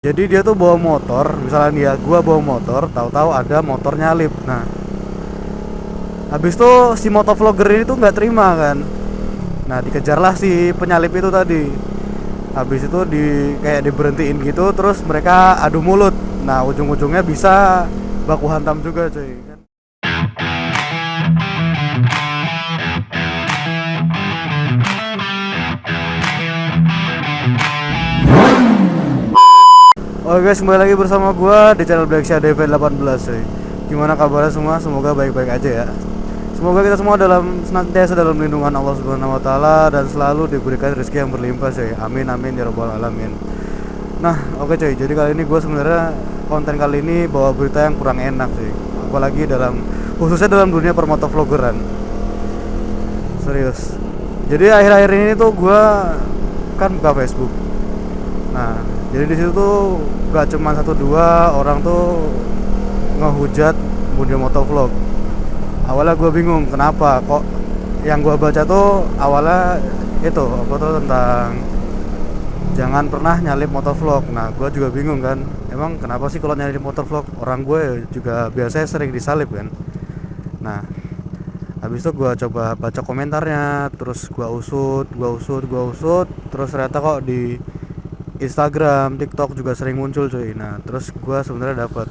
Jadi dia tuh bawa motor, misalnya dia gua bawa motor, tahu-tahu ada motor nyalip. Nah, habis tuh si motovlogger ini tuh nggak terima kan. Nah, dikejarlah si penyalip itu tadi. Habis itu kayak diberhentiin gitu, terus mereka adu mulut. Nah, ujung-ujungnya bisa baku hantam juga, cuy. Oke guys, kembali lagi bersama gua di channel Black Shadow 18, cuy. Gimana kabarnya semua? Semoga baik-baik aja ya. Semoga kita semua senantiasa dalam lindungan Allah Subhanahu wa taala dan selalu diberikan rezeki yang berlimpah, cuy. Amin amin ya rabbal alamin. Nah, oke cuy. Jadi kali ini gue sebenarnya konten kali ini bawa berita yang kurang enak, cuy. Apalagi khususnya dalam dunia permotovlogeran. Serius. Jadi akhir-akhir ini tuh gue kan buka Facebook. Nah, jadi di situ tuh gak cuma satu dua orang tuh ngehujat dunia motovlog. Awalnya gue bingung kenapa kok yang gue baca tuh awalnya itu apa tuh tentang jangan pernah nyalip motovlog. Nah, gue juga bingung kan, emang kenapa sih kalau nyalip motovlog? Orang gue juga biasanya sering disalip kan. Nah, habis itu gue coba baca komentarnya, terus gue usut, terus ternyata kok di Instagram, TikTok juga sering muncul, cuy. Nah, terus gue sebenarnya dapat.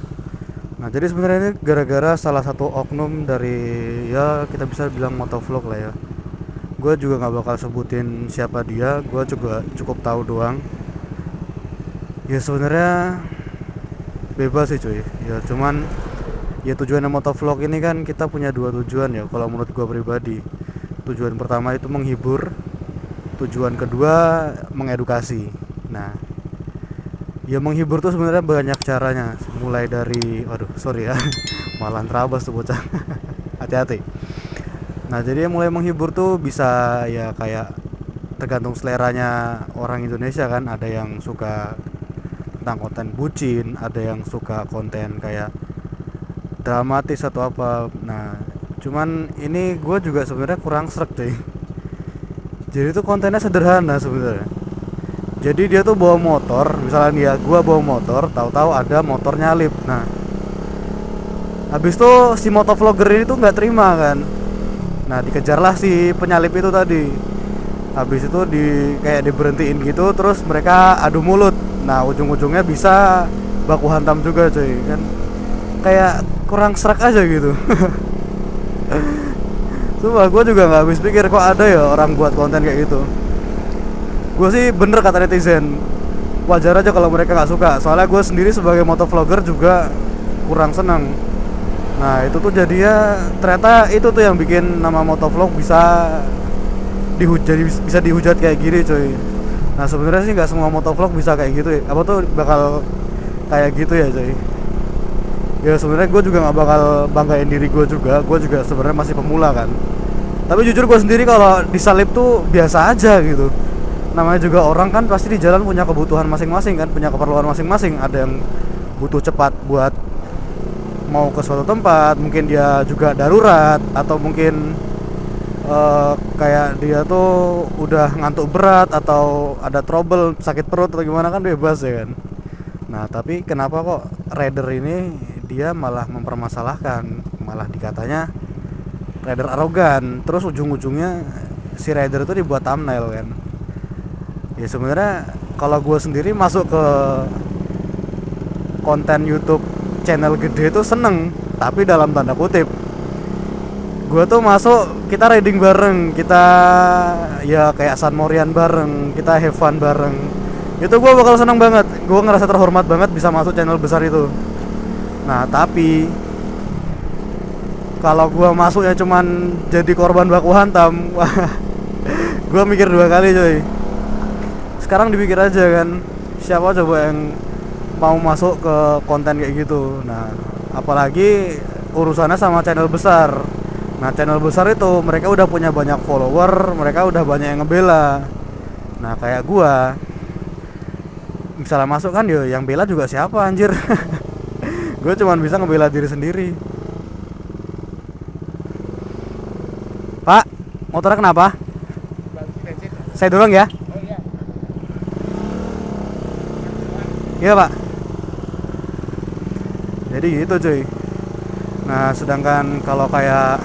Nah, jadi sebenarnya ini gara-gara salah satu oknum dari, ya kita bisa bilang motovlog lah ya. Gue juga nggak bakal sebutin siapa dia, gue juga cukup tahu doang. Ya sebenarnya bebas sih, cuy. Ya cuman ya tujuannya motovlog ini kan kita punya dua tujuan ya. Kalau menurut gue pribadi, tujuan pertama itu menghibur, tujuan kedua mengedukasi. Nah, ya menghibur tuh sebenarnya banyak caranya, mulai dari, waduh sorry ya, malah terabas tuh bocah. Hati-hati. Nah, jadi mulai menghibur tuh bisa ya kayak tergantung seleranya orang Indonesia kan. Ada yang suka tentang konten bucin, ada yang suka konten kayak dramatis atau apa. Nah, cuman ini gue juga sebenarnya kurang srek, cuy. Jadi tuh kontennya sederhana sebenarnya. Jadi dia tuh bawa motor, misalnya dia gua bawa motor, tahu-tahu ada motor nyalip. Nah, habis tuh si motovlogger ini tuh nggak terima kan. Nah, dikejarlah si penyalip itu tadi. Habis itu kayak diberhentiin gitu, terus mereka adu mulut. Nah, ujung-ujungnya bisa baku hantam juga, cuy. Kan kayak kurang serak aja gitu. Sumpah gue juga nggak habis pikir kok ada ya orang buat konten kayak gitu. Gue sih bener kata netizen, wajar aja kalau mereka nggak suka. Soalnya gue sendiri sebagai motovlogger juga kurang senang. Nah, itu tuh jadinya ternyata itu tuh yang bikin nama motovlog bisa dihujat kayak gini, cuy. Nah, sebenarnya sih nggak semua motovlog bisa kayak gitu ya. Apa tuh bakal kayak gitu ya, cuy. Ya sebenarnya gue juga nggak bakal banggain diri gue juga. Gue juga sebenarnya masih pemula kan. Tapi jujur gue sendiri kalau disalip tuh biasa aja gitu. Namanya juga orang kan pasti di jalan punya kebutuhan masing-masing kan, punya keperluan masing-masing. Ada yang butuh cepat buat mau ke suatu tempat, mungkin dia juga darurat, atau mungkin kayak dia tuh udah ngantuk berat atau ada trouble, sakit perut atau gimana kan bebas ya kan. Nah, tapi kenapa kok rider ini dia malah mempermasalahkan, malah dikatanya rider arogan, terus ujung-ujungnya si rider itu dibuat thumbnail kan. Ya sebenarnya kalau gue sendiri masuk ke konten YouTube channel gede itu seneng, tapi dalam tanda kutip. Gue tuh masuk, kita riding bareng, kita ya kayak San Morian bareng, kita have fun bareng. Itu gue bakal seneng banget, gue ngerasa terhormat banget bisa masuk channel besar itu. Nah, tapi kalau gue masuknya cuman jadi korban baku hantam, wah, gue mikir dua kali, coy. Sekarang dipikir aja kan, siapa coba yang mau masuk ke konten kayak gitu. Nah, apalagi urusannya sama channel besar. Nah, channel besar itu mereka udah punya banyak follower, mereka udah banyak yang ngebela. Nah, kayak gua misalnya masuk kan, yo yang bela juga siapa anjir. Gue cuman bisa ngebela diri sendiri. Pak, motornya kenapa? Saya dorong ya. Iya pak. Jadi gitu cuy. Nah sedangkan kalau kayak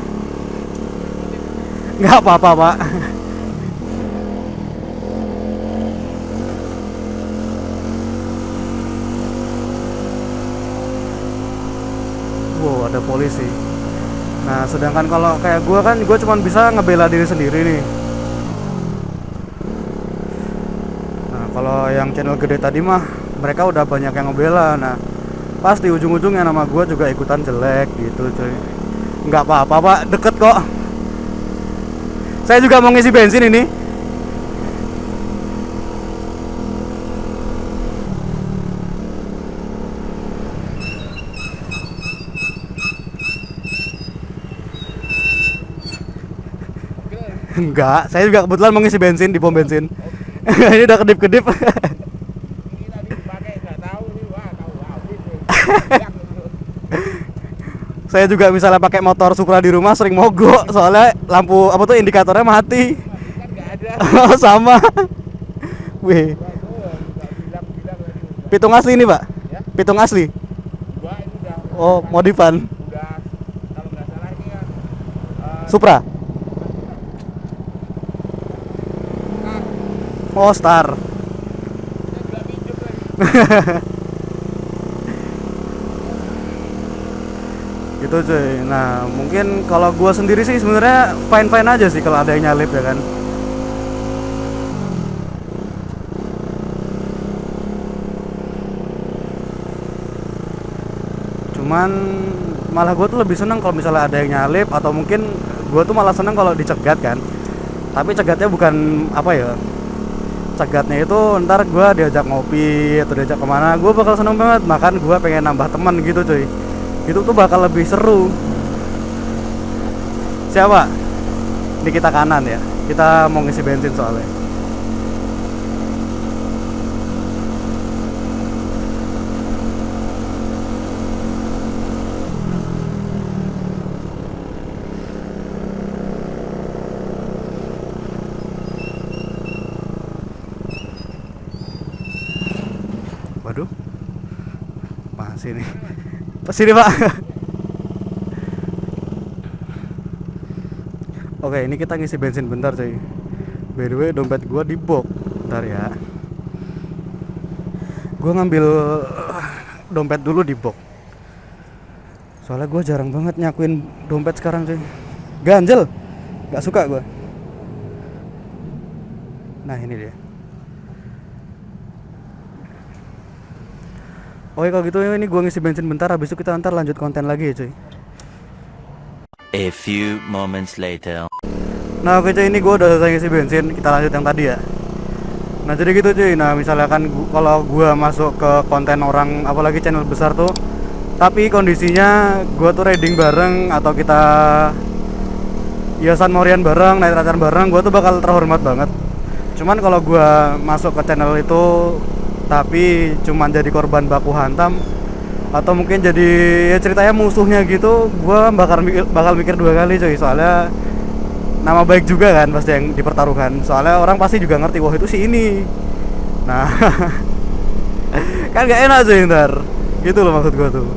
nggak apa-apa pak. Wow ada polisi. Nah sedangkan kalau kayak gue kan, gue cuma bisa ngebela diri sendiri nih. Nah kalau yang channel gede tadi mah mereka udah banyak yang ngebela. Nah pasti ujung-ujungnya nama gue juga ikutan jelek gitu cuy. Nggak apa-apa pak, deket kok. Saya juga mau ngisi bensin ini. Enggak, saya juga kebetulan mau ngisi bensin di pom bensin. Ini udah kedip-kedip. Ini tadi dipakai nggak tahu nih, wah tahu habis nih. Saya juga misalnya pakai motor Supra di rumah sering mogok soalnya lampu apa tuh indikatornya mati. Kan nggak ada. Sama. Wih, Wah, tuh nggak bilang-bilang tadi udah. pitung asli nih pak? Ya, Pitung asli? dua ini udah. Oh, modifan. Udah, kalau nggak salah ini kan Supra? nah, Oh, Star. saya juga pinjam lagi. Gitu cuy. Nah mungkin kalau gua sendiri sih sebenarnya fine fine aja sih kalau ada yang nyalip ya kan. Cuman malah gua tuh lebih seneng kalau misalnya ada yang nyalip, atau mungkin gua tuh malah seneng kalau dicegat kan. Tapi cegatnya bukan apa ya, cegatnya itu ntar gua diajak ngopi atau diajak kemana, gua bakal seneng banget. Makan gua pengen nambah teman gitu cuy. Itu tuh bakal lebih seru. Siapa? Ini kita kanan ya. Kita mau ngisi bensin soalnya. Waduh. Masih nih. Sini pak. Oke, ini kita ngisi bensin bentar cuy. By the way, dompet gua di box. Bentar ya. Gua ngambil dompet dulu di box. Soalnya gua jarang banget nyakuin dompet sekarang cuy. Ganjel. Gak suka gua. Nah, ini dia. Oke kalau gitu ini gua ngisi bensin bentar, habis itu kita ntar lanjut konten lagi ya cuy. A few moments later. Nah oke cuy, ini gue udah selesai ngisi bensin. Kita lanjut yang tadi ya. Nah jadi gitu cuy. Nah misalnya kan kalau gue masuk ke konten orang, apalagi channel besar tuh, tapi kondisinya gue tuh raiding bareng atau kita hiasan Morian bareng, naik racan bareng, gue tuh bakal terhormat banget. Cuman kalau gue masuk ke channel itu tapi cuman jadi korban baku hantam, atau mungkin jadi ya ceritanya musuhnya gitu, gue bakal mikir dua kali cuy. Soalnya nama baik juga kan pasti yang dipertaruhkan. Soalnya orang pasti juga ngerti, wah itu si ini. Nah kan gak enak cuy ntar. Gitu loh maksud gue tuh.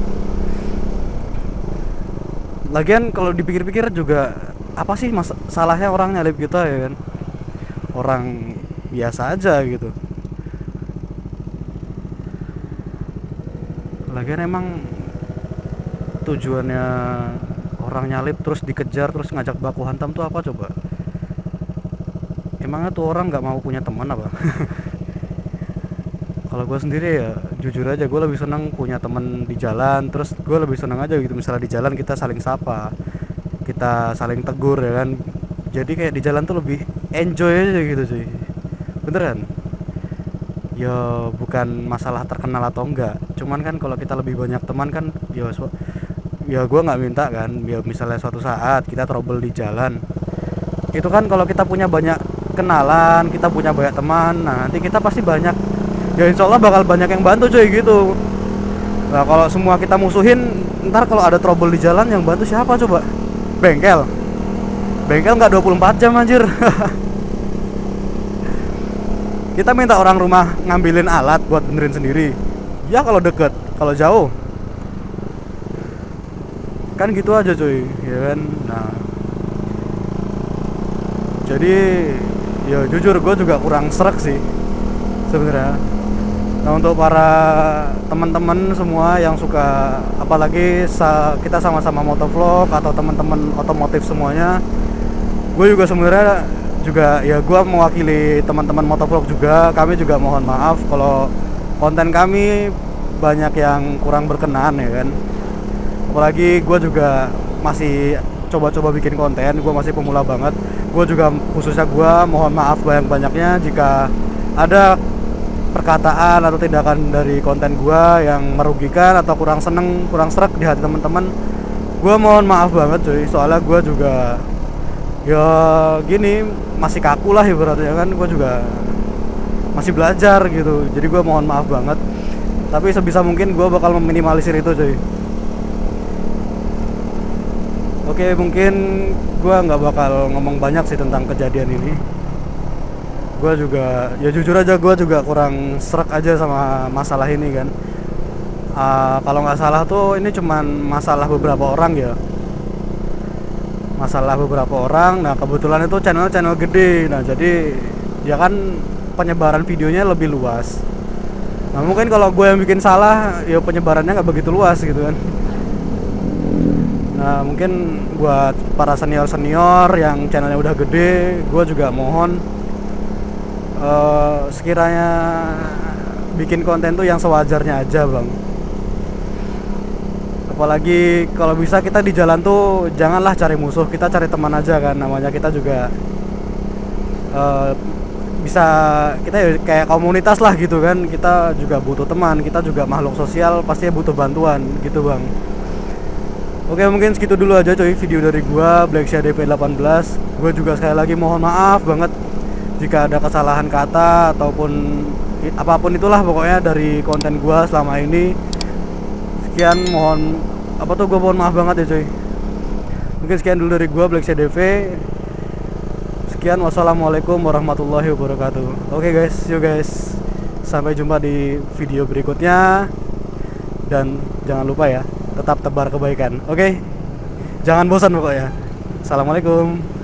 Lagian kalau dipikir-pikir juga, apa sih salahnya orang nyalip kita ya kan? Orang biasa aja gitu. Lagian emang tujuannya orang nyalip terus dikejar terus ngajak baku hantam tuh apa coba? Emangnya tuh orang nggak mau punya teman apa? Kalau gue sendiri ya jujur aja, gue lebih senang punya teman di jalan. Terus gue lebih senang aja gitu, misalnya di jalan kita saling sapa, kita saling tegur ya kan. Jadi kayak di jalan tuh lebih enjoy aja gitu cuy. Beneran. Ya bukan masalah terkenal atau enggak, cuman kan kalau kita lebih banyak teman kan ya gue nggak minta kan, ya misalnya suatu saat kita trouble di jalan, itu kan kalau kita punya banyak kenalan, kita punya banyak teman, nah nanti kita pasti banyak, ya insya Allah bakal banyak yang bantu cuy gitu. Nah kalau semua kita musuhin, ntar kalau ada trouble di jalan yang bantu siapa coba? Bengkel nggak 24 jam anjir. Kita minta orang rumah ngambilin alat buat benerin sendiri, Ya kalau deket, kalau jauh kan gitu aja cuy, ya kan. Nah, jadi ya jujur gue juga kurang srek sih sebenarnya. Nah, untuk para teman-teman semua yang suka, apalagi kita sama-sama motovlog atau teman-teman otomotif semuanya, gue juga sebenarnya juga ya gue mewakili teman-teman motovlog juga. Kami juga mohon maaf kalau konten kami banyak yang kurang berkenan, ya kan. Apalagi gue juga masih coba-coba bikin konten, gue masih pemula banget. Gue juga khususnya gue mohon maaf banyak-banyaknya jika ada perkataan atau tindakan dari konten gua yang merugikan atau kurang seneng, kurang srek di hati teman-teman. Gua mohon maaf banget cuy, soalnya gua juga ya gini, masih kaku lah ibaratnya kan. Gua juga masih belajar gitu, jadi gua mohon maaf banget. Tapi sebisa mungkin gua bakal meminimalisir itu cuy. Oke, mungkin gua nggak bakal ngomong banyak sih tentang kejadian ini. Gue juga ya jujur aja gue juga kurang srek aja sama masalah ini kan. Kalau nggak salah tuh ini cuman masalah beberapa orang ya, masalah beberapa orang. Nah kebetulan itu channel gede, nah jadi dia kan penyebaran videonya lebih luas. Nah mungkin kalau gue yang bikin salah ya penyebarannya nggak begitu luas gitu kan. Nah mungkin buat para senior yang channelnya udah gede, gue juga mohon sekiranya bikin konten tuh yang sewajarnya aja bang. Apalagi kalau bisa kita di jalan tuh janganlah cari musuh, kita cari teman aja kan. Namanya kita juga bisa, kita ya kayak komunitas lah gitu kan. Kita juga butuh teman, kita juga makhluk sosial, pasti butuh bantuan gitu bang. Oke, mungkin segitu dulu aja coy video dari gua Black Shadow DP18. Gua juga sekali lagi mohon maaf banget jika ada kesalahan kata ataupun apapun itulah pokoknya dari konten gua selama ini. Sekian, mohon gua mohon maaf banget ya cuy. Mungkin sekian dulu dari gua Black CDV. Sekian, wassalamualaikum warahmatullahi wabarakatuh. Oke guys, see you guys. Sampai jumpa di video berikutnya. Dan jangan lupa ya, tetap tebar kebaikan. Oke? Jangan bosan pokoknya. Assalamualaikum.